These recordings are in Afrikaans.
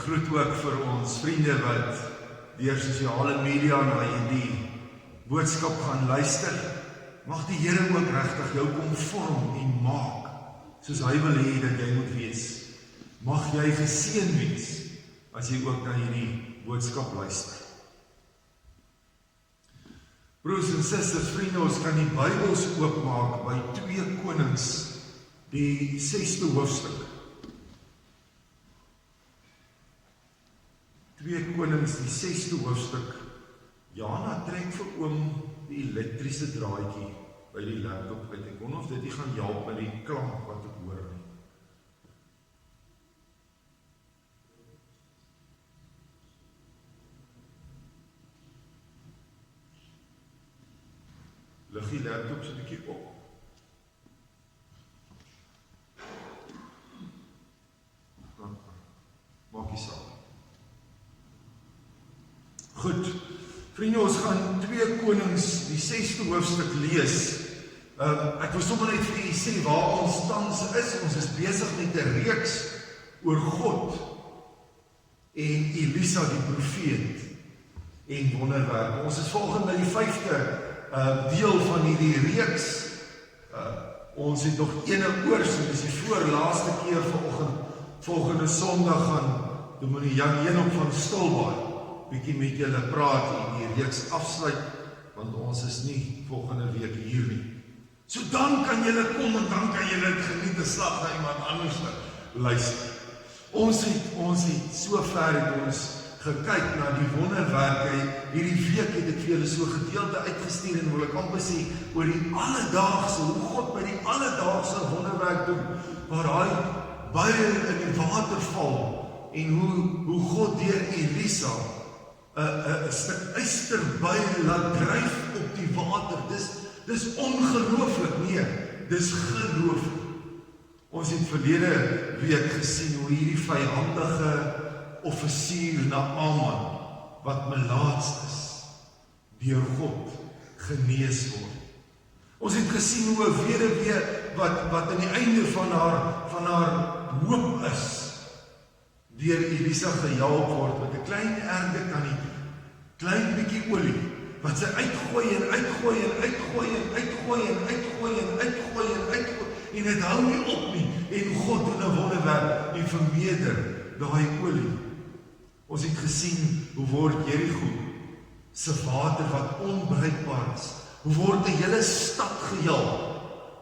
groet ook vir ons vriende wat deur sosiale media na hierdie boodskap gaan luister. Mag die Here ook regtig jou kom vorm en maak, soos hy wil hê dat jy moet wees. Mag jy geseën wees, as jy ook na hierdie boodskap luister. Broers en susters, vriende, ons kan die Bybels oopmaak by 2 Konings, die 6de hoofstuk. 2 Konings, die 6de hoofstuk. Jana trek vir oom die elektriese draadjie by die laptop uit. Ek wonder of dit nie gaan help met die klank wat ek hoor nie. Lig die laptop so 'n bietjie op. Maak nie saak. Goed, vriende, ons gaan 2 Konings, die 6de hoofstuk lees. Ek wil sommer net vir julle sê waar ons tans is. Ons is besig met 'n reeks oor God en Elisa die profeet en wonderwerke. Ons is volgens by die 5de deel van hierdie reeks. Ons het nog ene oor, so dis die voorlaaste keer vanoggend. Volgende Sondag gaan dominee Jan Heenop van Stilbaai bietjie met julle praat en die reeks afsluit, want ons is nie volgende week hier nie. So dan kan julle kom en dan kan julle dit geniet, 'n slag na iemand anders luister. Ons het so ver het ons gekyk na die wonderwerke. Hierdie week het ek vir julle so gedeelte uitgestuur en wil ek amper sê oor die alledaagse, hoe God by die alledaagse wonderwerk doen, waar daai buie in die water val en hoe God deur Elisa 'n stuk ysterbuil laat dryf op die water. Dis ongelooflik, nee, dis gelooflik. Ons het verlede week gesien hoe hierdie vyandige offisier Naaman, wat melaats is, deur God genees word. Ons het gesien hoe 'n weduwee wat aan die einde van haar hoop is, deur Elisa gehelp word met 'n klein erde kannetjie, klein bietjie olie, wat sy uitgooi en uitgooi en uitgooi en uitgooi en uitgooi en uitgooi en uitgooi, en dit hou nie op nie, en God doen 'n wonderwerk en vermeerder daai olie. Ons het gesien hoe word Jerigo se water wat onbruikbaar is, hoe word 'n hele stad gehelp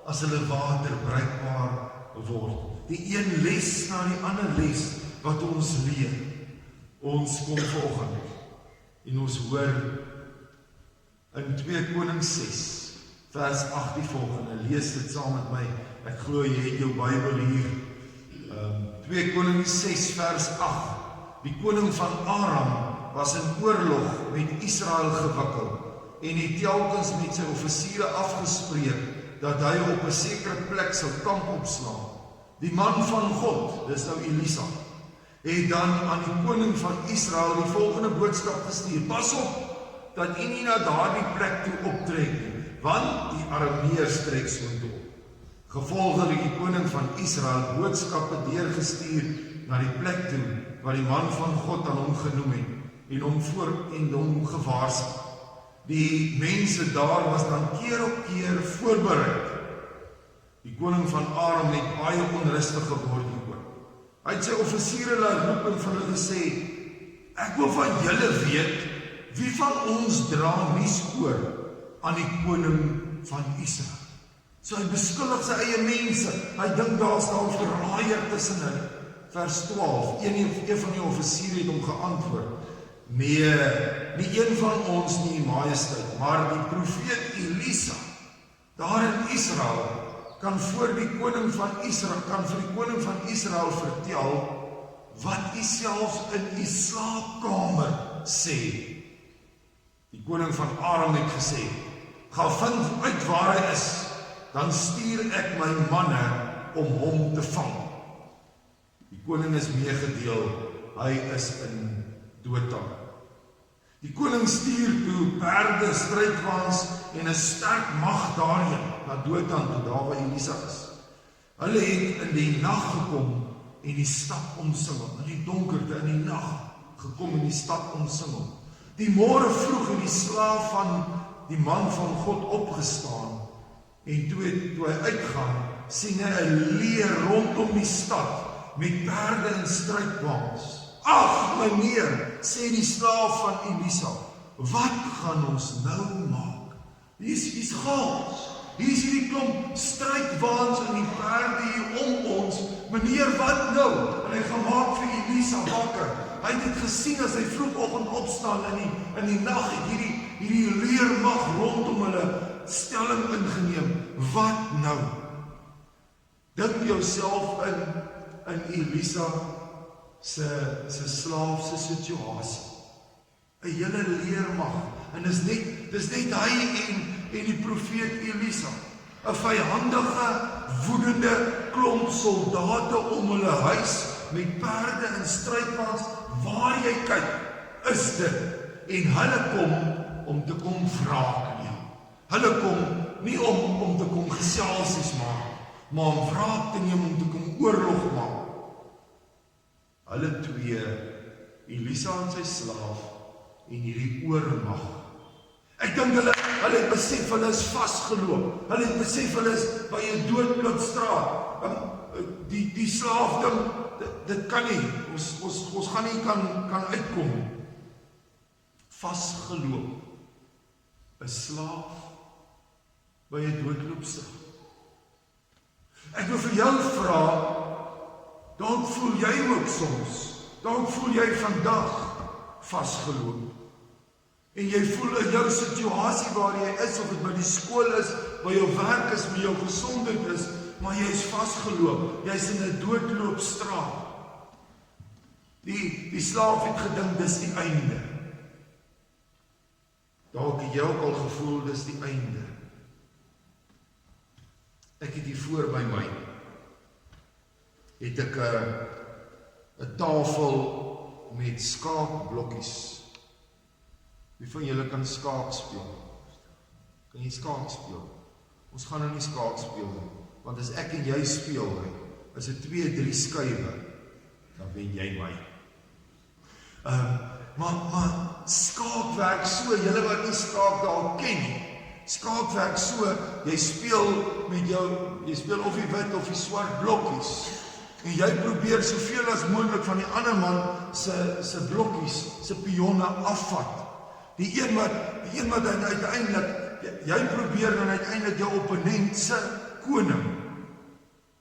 as hulle water bruikbaar word. Die een les na die ander les wat ons leer. Ons kom vanoggend en ons hoor in 2 Konings 6 vers 8 die volgende. Lees dit saam met my. Ek glo jy het jou Bybel hier. 2 Konings 6 vers 8. Die koning van Aram was in oorlog met Israel gewikkel en het telkens met sy offisiere afgespreek dat hy op 'n sekere plek sou kamp opslaan. Die man van God, dis nou Elisa, het dan aan die koning van Israel die volgende boodskap gestuur: pas op dat u nie na daardie plek toe optrek nie, want die Arameërs trek soontoe op. Gevolglik die koning van Israel boodskappe deurgestuur na die plek toe waar die man van God aan hom genoem het en hom gewaarsku. Die mense daar was dan keer op keer voorberei. Die koning van Aram het baie onrustig geword hieroor. Hy het sy offisiere laat roep en vir hulle gesê: ek wil van julle weet, wie van ons dra nie spoor aan die koning van Israel? So hy beskuldig sy eie mense. Hy dink daar's daar 'n verraaier tussen hulle. Vers 12, een van die offisiere het hom geantwoord: nee, nie een van ons nie, majesteit, maar die profeet Elisa, daar in Israel, kan vir die koning van Israel vertel wat u selfs in u slaapkamer sê. Die koning van Aram het gesê: gaan vind uit waar hy is, dan stuur ek my manne om hom te vang. Die koning is meegedeel, hy is in Dothan. Die koning stuur toe perde, strydwaans en 'n sterk mag daarheen na Dothan toe, daar waar Elisa is. Hulle het in die nag gekom en die stad omsingel, in die donkerte, in die nag, gekom en die stad omsingel. Die môre vroeg het die slaaf van die man van God opgestaan, en toe hy uitgaan, sien hy 'n leer rondom die stad, met perde en struikwaans. Ag, meneer, sê die slaaf van Elisa, wat gaan ons nou maak? Hier's chaos. Hier is hierdie klomp struikwaans en die perde hier om ons. Meneer, wat nou? En hy gaan maak vir Elisa wakker. Hy het dit gesien as hy vroegoggend opstaan in die nag het hierdie leermag rondom hulle stelling ingeneem. Wat nou? Dink jouself in Elisa se slaaf se situasie. 'n hele leermag. En dis net hy en die profeet Elisa. 'n vyhandige, woedende klomp soldate om hulle huis met perde en struikwaans. Waar jy kyk, is dit. En hulle kom om te kom wraak neem. Hulle kom nie om te kom geselsies maak, maar om wraak te neem, om te kom oorlog maak. Hulle twee, Elisa en sy slaaf, en hierdie oormag. Ek dink hulle het besef hulle is vasgeloop. Hulle het besef hulle is by 'n doodloopstraat. Die slaaf dink, dit kan nie, ons gaan nie kan uitkom. Vasgeloop. 'n slaaf by 'n doodloopstraat. Ek wil vir jou vra, dalk voel jy ook soms, dalk voel jy vandag vasgeloop. En jy voel in jou situasie waar jy is, of dit by die skool is, by jou werk is, by jou gesondheid is, maar jy is vasgeloop. Jy is in 'n doodloopstraat. Die slaaf het gedink dis die einde. Dalk het jy ook al gevoel dis die einde. Ek het hier voor by my, het ek 'n tafel met skaakblokkies. Wie van julle kan skaak speel? Kan jy skaak speel? Ons gaan nou nie skaak speel nie, want as ek en jy speel, is dit 2-3 skuwe, dan wen jy my. Maar skaak werk so, julle wat nie skaak dalk ken nie. Skaak werk so, jy speel of die wit of die swart blokkies. En jy probeer soveel as moontlik van die ander man se blokkies, se pionne afvat. Die een wat dan uiteindelik, jy probeer dan uiteindelik jou opponent se koning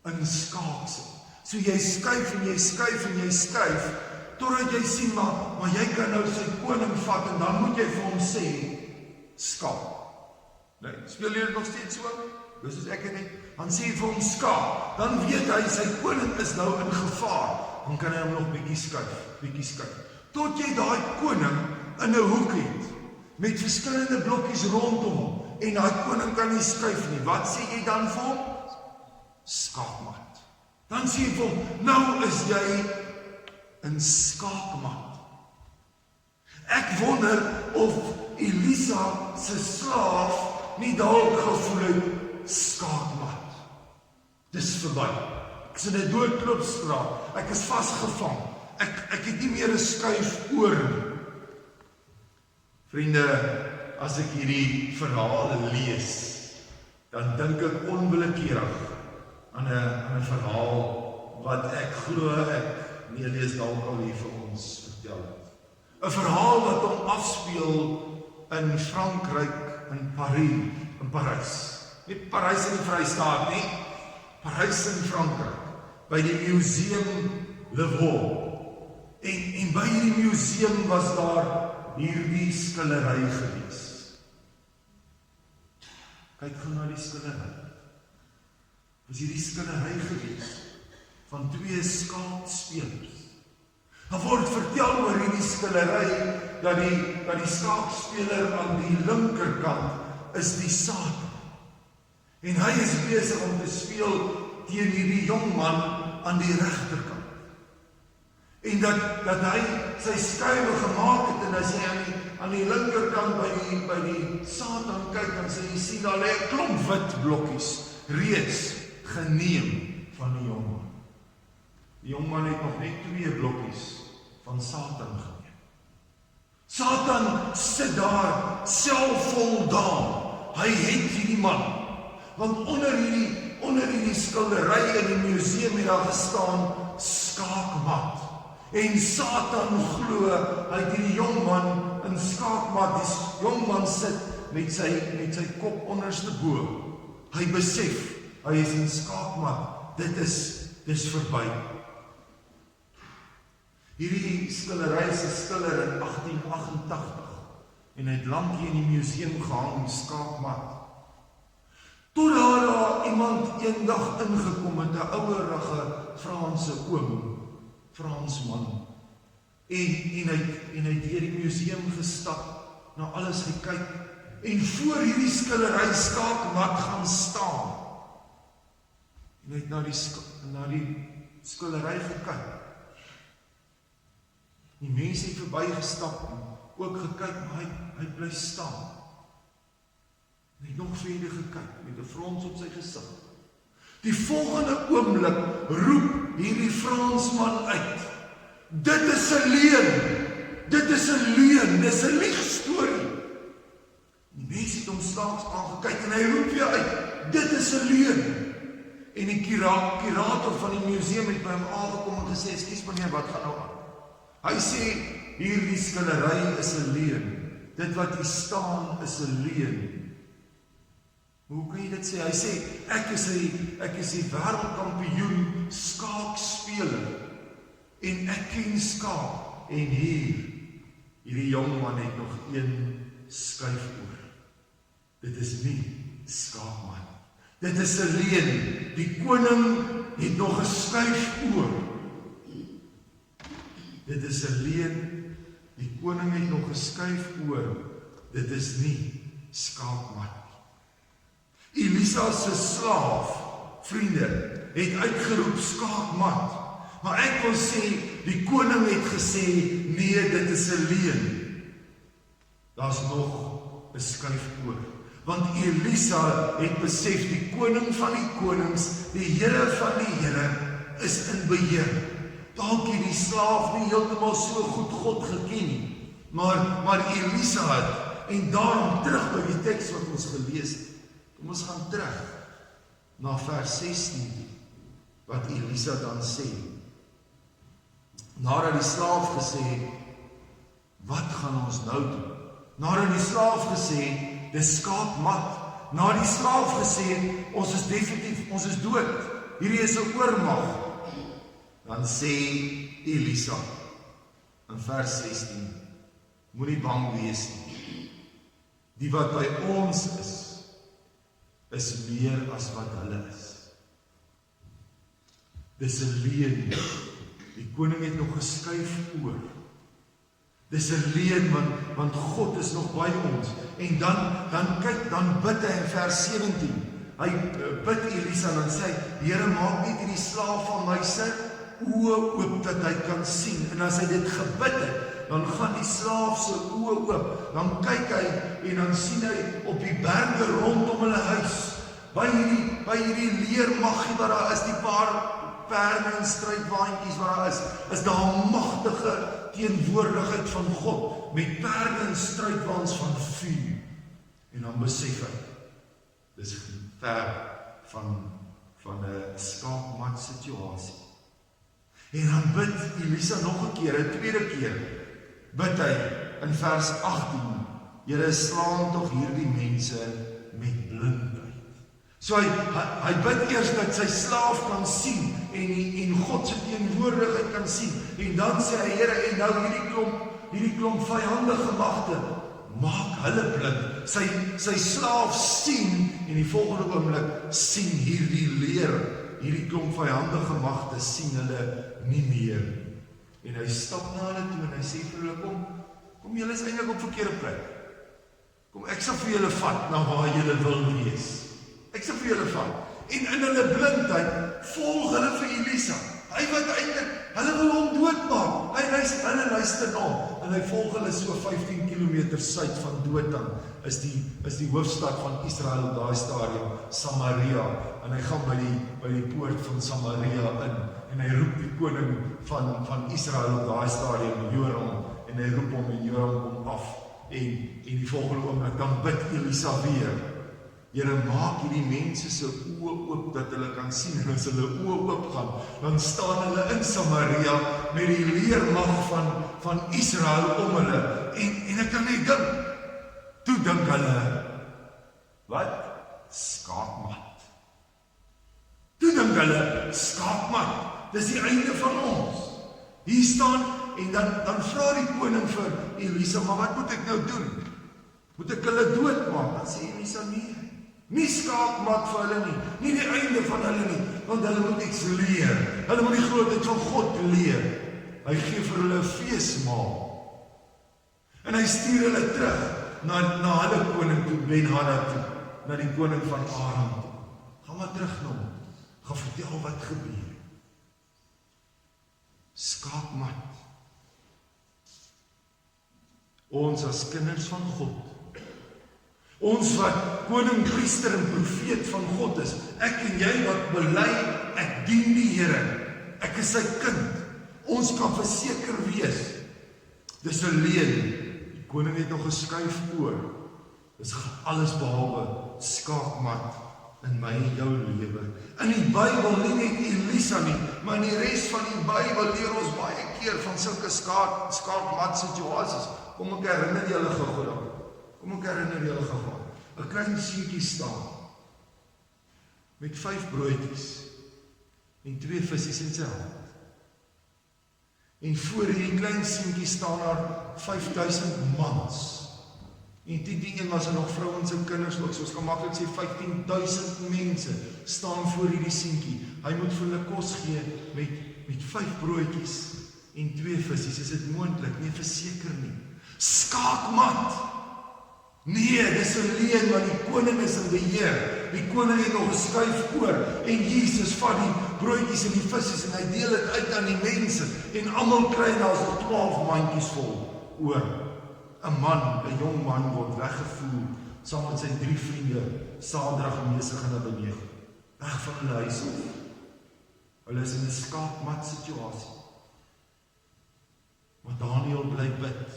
in skaak sit. So jy skuif en jy skuif en jy skuif, totdat jy sien, maar jy kan nou sy koning vat, en dan moet jy vir hom sê, skaak. Nee, speel jy dit nog steeds so? Dus as ek het nie, dan sê jy vir hom skaak, dan weet hy, sy koning is nou in gevaar, dan kan hy hom nog bietjie skuif, tot jy daai koning in 'n hoek het, met verskillende blokkies rondom hom, en daai koning kan nie skuif nie. Wat sê jy dan vir hom? Skaakmat. Dan sê jy vir hom, nou is jy in skaakmat. Ek wonder of Elisa se slaaf nie dalk gevoel het, skaakmat. Dis verby. Ek is in 'n doodloopstraat. Ek is vasgevang. Ek het nie meer 'n skuif oor nie. Vriende, as ek hierdie verhaal lees, dan dink ek onwillekeurig aan 'n verhaal wat ek glo ek lees dalk al hier vir ons vertel het. 'n verhaal wat hom afspeel in Frankryk, in Parys. Nie Parys in die Vrystaat nie, Parys in Frankryk, by die Museum Le Vau. En by hierdie museum was daar hierdie skillery gewees. Kyk gou na die skillery. Was hierdie skillery gewees van 2 skaakspelers. Dan word vertel oor hierdie skillery dat die skaakspeler aan die linkerkant is die Satan. En hy is besig om te speel teen hierdie jong man aan die regterkant. En dat hy sy skuwe gemaak het, en as hy aan die linkerkant by die Satan kyk, dan sê hy sien daar lê 'n klomp wit blokkies reeds geneem van die jong man. Die jongman het nog net 2 blokkies van Satan geneem. Satan sit daar selfvoldaan. Hy het hierdie man. Want onder hierdie skildery in die museum het daar gestaan skaakmat. En Satan glo, hy het hierdie jongman in skaakmat. Die jongman sit met sy kop onderste bo. Hy besef, hy is in skaakmat. Dis verby. Hierdie skildery is 'n skilder in 1888 en hy het lank hier in die museum gehang, skaakmat. Tot daar iemand eendag ingekom met 'n ouerige Franse oom, Fransman. En hy het deur die museum gestap, na alles gekyk en voor hierdie skildery skaakmat gaan staan. En hy het na die skildery gekyk. Die mense het verbygestap en ook gekyk, maar hy bly staan. Hy het nog verder gekyk met 'n frons op sy gesig. Die volgende oomblik roep hierdie Fransman uit: "Dit is 'n leuen! Dit is 'n leuen! Dis 'n liegstorie!" Die mense het hom slags aangekyk en hy roep weer uit: "Dit is 'n leuen!" En die kurator van die museum het by hom aangekom en gesê: "Ekskuus meneer, wat gaan nou aan?" Hy sê, hierdie skildery is 'n leuen. Dit wat hier staan is 'n leuen. Hoe kan jy dit sê? Hy sê, ek is die wêreldkampioen skaakspeler. En ek ken skaak. En hierdie jongman het nog 1 skuif oor. Dit is nie skaakman. Dit is 'n leuen. Die koning het nog 'n skuif oor. Dit is 'n leuen. Die koning het nog 'n skuif oor. Dit is nie skaakman. Elisa se slaaf, vriende, het uitgeroep skaakmat. Maar ek wil sê, die koning het gesê, nee, dit is 'n leuen. Daar's nog 'n skuif oor. Want Elisa het besef, die koning van die konings, die Here van die Here, is in beheer. Dalk het die slaaf nie heeltemal so goed God geken nie, maar Elisa het, en daarom terug by die teks wat ons gelees het. Kom ons gaan terug na vers 16, wat Elisa dan sê. Nadat die slaaf gesê het, wat gaan ons nou doen? Nadat die slaaf gesê het, dis skaakmat. Nadat die slaaf gesê het, ons is definitief, ons is dood. Hierdie is 'n oormag. Dan sê Elisa in vers 16, moenie bang wees nie. Die wat by ons is meer as wat hulle is. Dis 'n leuen. Die koning het nog 'n skuif oor. Dis 'n leuen want God is nog by ons. En dan bid hy in vers 17. Hy bid Elisa en dan sê hy, Here, maak net hierdie slaaf van my se oë oop dat hy kan sien. En as hy dit gebid het, dan gaan die slaaf se oë oop. Dan kyk hy en dan sien hy op die berge rondom hulle huis, by hierdie leermaggie wat daar is, die paar perde en strydwaantjies wat daar is daar 'n magtige teenwoordigheid van God met perde en strydwaans van vuur. En dan besef hy, dis ver van 'n skaakmat situasie. En dan bid Elisa nog 'n keer, 'n tweede keer, bid hy in vers 18, Here, slaan tog hierdie mense met blindheid. So hy bid eers dat sy slaaf kan sien en God se teenwoordigheid kan sien. En dan sê hy, Here, en nou hierdie klomp vyandige magte, maak hulle blind. Sy slaaf sien en die volgende oomblik sien hierdie klomp vyandige magte sien hulle nie meer. En hy stap na hulle toe en hy sê vir hulle, kom julle is eintlik op verkeerde plek. Kom, ek sal vir julle vat na waar julle wil wees. Ek sal vir julle vat. En in hulle blindheid volg hulle vir Elisa. Hy wat eintlik Hulle wil hom doodmaak. Hulle luister na hom, en hy volg hulle so 15 km suid van Dothan, is die hoofstad van Israel op daai stadium, Samaria, en hy gaan by die poort van Samaria in, en hy roep die koning van Israel op daai stadium, Joram, en hy roep hom, en Joram kom af, en die volgende oomblik, dan bid Elisa weer, Here, maak hierdie mense se oë oop, dat hulle kan sien, en as hulle oë oop gaan, dan staan hulle in Samaria, met die leermag van Israel om hulle, en ek kan net dink, toe dink hulle, wat? Skaakmat. Toe dink hulle, skaakmat, dis die einde van ons. Hier staan, en dan vra die koning vir Elisa, maar wat moet ek nou doen? Moet ek hulle doodmaak? Dan sê Elisa, nee. Nie skaakmat vir hulle nie die einde van hulle nie, want hulle moet iets leer. Hulle moet die grootheid van God leer. Hy gee vir hulle 'n feesmaal. En hy stuur hulle terug na hulle koning toe, Ben-Hadad toe, na die koning van Aram toe. Gaan maar terug na hom. Gaan vertel wat gebeur. Skaakmat. Ons as kinders van God, ons wat koning, priester en profeet van God is, ek en jy wat bely, ek dien die Here, ek is sy kind, ons kan verseker wees, dis 'n leuen, die koning het nog geskuif oor, dis alles behalwe skaakmat in my en jou lewe. In die Bybel, nie net Elisa nie, maar in die res van die Bybel leer ons baie keer van sulke skaakmat situasies. Kom ek herinner julle gou dan. 'n klein seentjie staan met 5 broodjies en 2 visse in sy hand. En voor hierdie klein seentjie staan daar 5000 mans. En die een was er nog vrouens en kinders ook, soos kan maklik sê 15000 mense staan voor hierdie seentjie. Hy moet vir hulle kos gee met 5 broodjies en 2 visse. Is dit moontlik? Nee, verseker nie. Skaakmat. Nee, dis 'n leuen, want die koning is in beheer. Die koning het nog geskuif oor, en Jesus vat die broodjies en die visse en hy deel dit uit aan die mense, en almal kry daar so 12 mandjies vol oor. 'n jong man word weggevoer, saam met sy 3 vriende, Sadrag, Mesach en Abednego, weg van hulle huis af. Hulle is in 'n skaakmat situasie. Maar Daniël bly bid,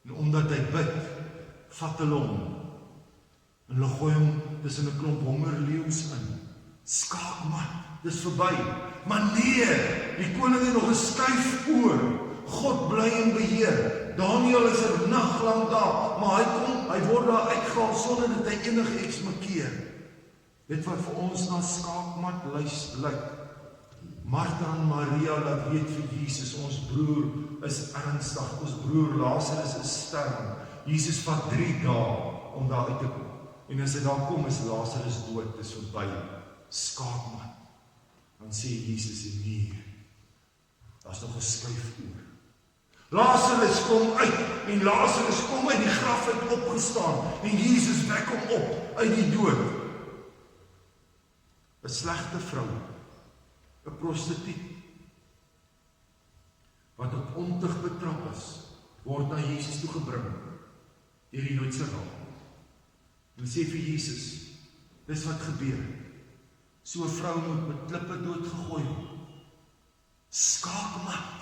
en omdat hy bid, vat hulle hom, en hulle gooi hom tussen 'n klomp hongerleeu's in. Skaakmat, dis verby. Maar nee, die koning het nog 'n skuif oor. God bly in beheer. Daniël is 'n nag lank daar, maar hy word daar uitgehaal sonder dat hy enige iets maak. Dit wat vir ons na skaakmat lyk. Martha en Maria laat weet vir Jesus, ons broer is ernstig, ons broer Lazarus is sterf. Jesus vat 3 dae om daar uit te kom. En as hy daar kom, is Lazarus dood, dis verby. Skaakmat. Dan sê Jesus, nee, daar's nog 'n skuif oor. Lazarus kom uit, en Lazarus kom uit die graf uit opgestaan, en Jesus wek hom op uit die dood. 'n Slegte vrou, 'n prostituut, wat op ontuig betrap is, word na Jesus toe gebring, deur die Joodse raad. En sê vir Jesus, dis wat gebeur. So 'n vrou moet met klippe doodgegooi word. Skaakmat.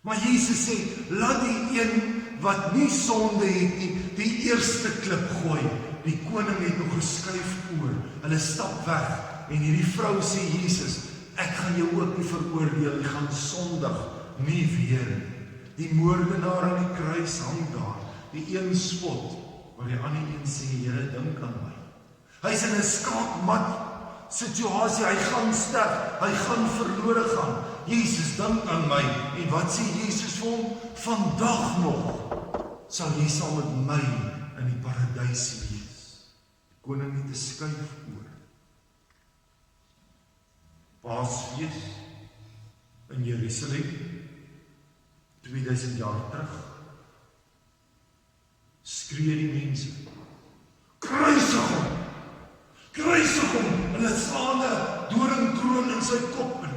Maar Jesus sê, laat die een wat nie sonde het nie, die eerste klip gooi. Die koning het nog geskuif oor. Hulle stap weg, en hierdie vrou sê Jesus, ek gaan jou ook nie veroordeel, jy gaan sondig nie weer. Die moordenaar aan die kruis hang daar, die een spot, waar die ander een sê, Here, dink aan my. Hy's in 'n skaakmat situasie, hy gaan sterf, hy gaan verlore gaan. Jesus, dink aan my. En wat sê Jesus vir hom? Vandag nog sal jy saam met my in die paradys wees. Die koning het 'n skuif oor. Paasfees in Jerusalem, 2000 jaar terug, skree die mense, kruisig hom! Kruisig hom! Hulle slaan 'n doringkroon in sy kop in.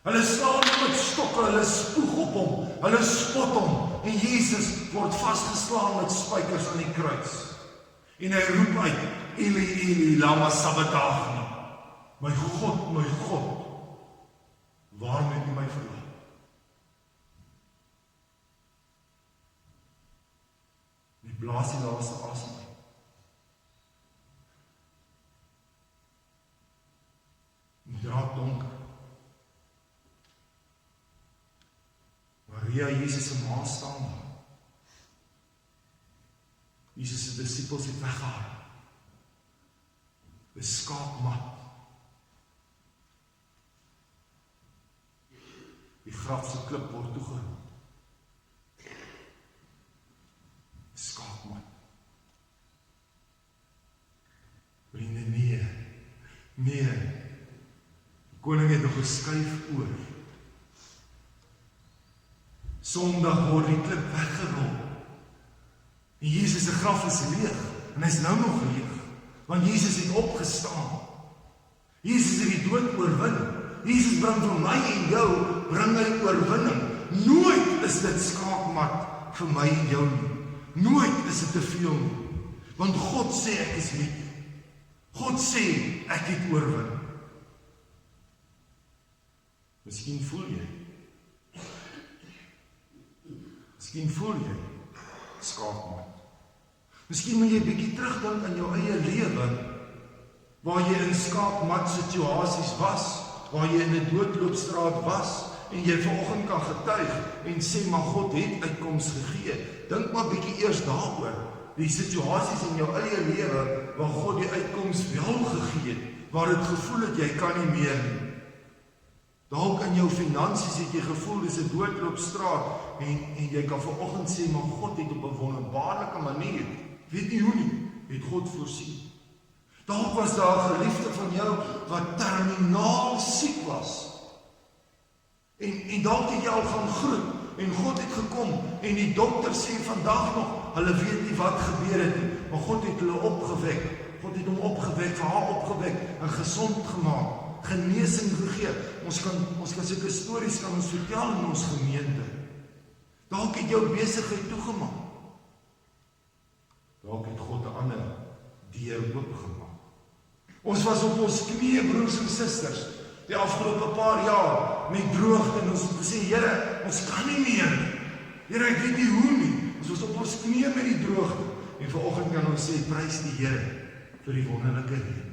Hulle slaan hom met stokke, hulle spoeg op hom, hulle spot hom, en Jesus word vasgeslaan met spykers aan die kruis. En hy roep uit, Eli, Eli, lama sabachthani. My God, waarom het U my verlaat? En hy blaas die laaste asem uit. En dit raak donker. Maria, Jesus se ma staan daar. Jesus se disippels het weggehaal. Dis skaapmat. Die graf se klip word toegerol. Skaapmat. Vriende, nee. Die koning het nog geskuif oor. Sondag word die klip weggerol. En Jesus se graf is leeg. En hy is nou nog leeg. Want Jesus het opgestaan. Jesus het die dood oorwin. Jesus bring vir my en jou, bring hy oorwinning. Nooit is dit skaakmat vir my en jou nie. Nooit is dit te veel nie. Want God sê ek is lief. God sê ek het oorwin. Miskien voel jy skaakmat. Miskien moet jy 'n bietjie terugdink aan jou eie lewe, waar jy in skaakmat situasies was, waar jy in 'n doodloopstraat was, en jy vanoggend kan getuig en sê, maar God het uitkoms gegee. Dink maar bietjie eers daaroor, die situasies in jou eie lewe, waar God die uitkoms wel gegee het, waar dit gevoel het, jy kan nie meer nie. Dalk in jou finansies het jy gevoel, dis 'n doodloopstraat, en jy kan vanoggend sê, maar God het op 'n wonderbaarlike manier, weet nie hoe nie, het God voorsien. Dalk was daar 'n geliefde van jou, wat terminaal siek was, en dalk het jy al gaan groet, en God het gekom, en die dokter sê vandag nog, hulle weet nie wat gebeur het nie, maar God het hulle opgewek, God het hom opgewek, vir haar opgewek, en gesond gemaak, genesing gegee. Ons kan sulke stories kan ons vertel in ons gemeente. Dalk het jou besigheid toegemaak. Dalk het God 'n ander deur oopgemaak. Ons was op ons knieë, broers en susters, die afgelope paar jaar met droogte, en ons het gesê, Here, ons kan nie meer. Here, ek weet nie hoe nie. Ons was op ons knieë met die droogte, en vanoggend kan ons sê, prys die Here vir die wonderlike reën.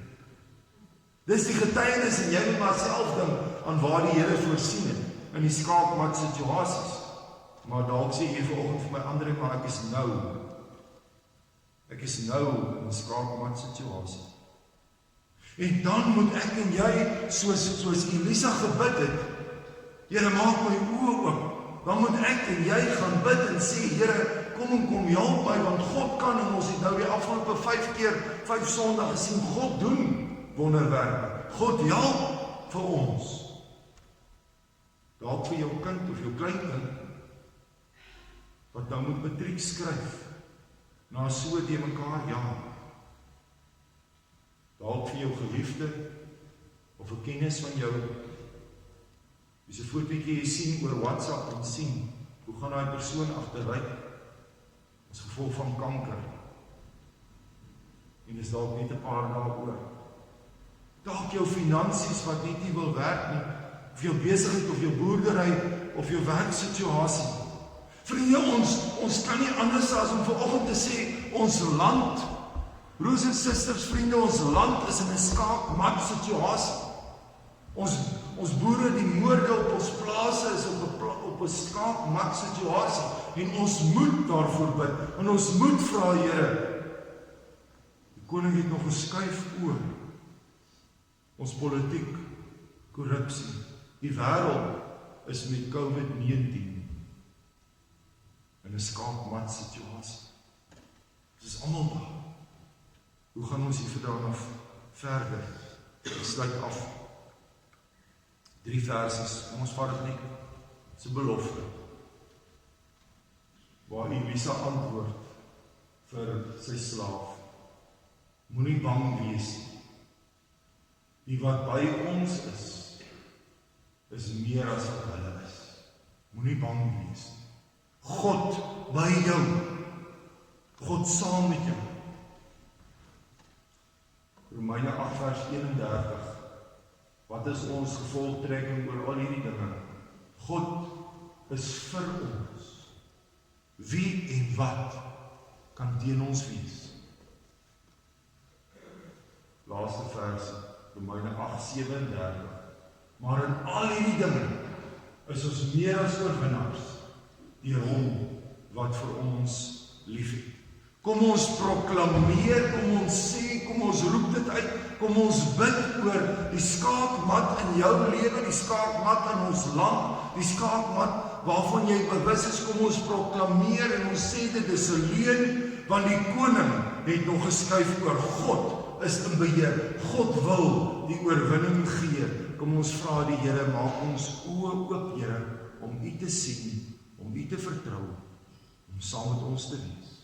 Dis die getuienis, en jy moet maar self dink aan waar die Here voorsien het in die skaakmat situasies. Maar dalk sê jy vanoggend vir my, Andre, maar ek is nou in 'n skaakmat situasie. En dan moet ek en jy, soos Elisa gebid het, Here, maak my oë oop. Dan moet ek en jy gaan bid en sê, Here, kom help my, want God kan, en ons het nou die afgelope 5 Sondae gesien, God doen wonderwerke. God help vir ons. Dalk vir jou kind of jou kleinkind, wat nou moet matriek skryf, na so die mekaar jaar. Dalk vir jou geliefde, of 'n kennis van jou, dis 'n fotootjie jy sien oor WhatsApp, en sien, hoe gaan daai persoon agteruit, as gevolg van kanker, en is dalk net 'n paar dae oor. Dalk jou finansies wat net nie wil werk nie, of jou besigheid, of jou boerdery, of jou werksituasie. Vriende, ons kan nie anders as om vanoggend te sê, ons land, broers en susters, vriende, ons land is in 'n skaakmat situasie. Ons boere, die moorde op ons plase is op 'n skaakmat situasie, en ons moet daarvoor bid, en ons moet vra, Here. Die koning het nog geskuif oor ons politiek, korrupsie. Die wêreld is met COVID-19 in 'n skaakmat situasie. Dit is almal daar. Hoe gaan ons hier vandaan af verder? Ek sluit af. 3 versies, ons vat dit net, dis 'n belofte, waar Elisa antwoord vir sy slaaf, moenie bang wees nie. Die wat by ons is, is meer as wat hulle is. Moenie bang wees nie. God by jou. God saam met jou. Romeine 8 vers 31. Wat is ons gevolgtrekking oor al hierdie dinge? God is vir ons. Wie en wat kan teen ons wees? Laaste vers, Romeine 8:37. Maar in al hierdie dinge is ons meer as oorwinnaars deur hom wat vir ons liefhet. Kom ons proklameer, kom ons sê, kom ons roep dit uit, kom ons bid oor die skaakmat in jou lewe, die skaakmat in ons land, die skaakmat waarvan jy bewus is, kom ons proklameer en ons sê dit is 'n leuen, want die koning het nog geskuif oor. God is in beheer. God wil die oorwinning gee. Kom ons vra die Here, maak ons oë oop, Here, om U te sien, om U te vertrou, om saam met ons te wees.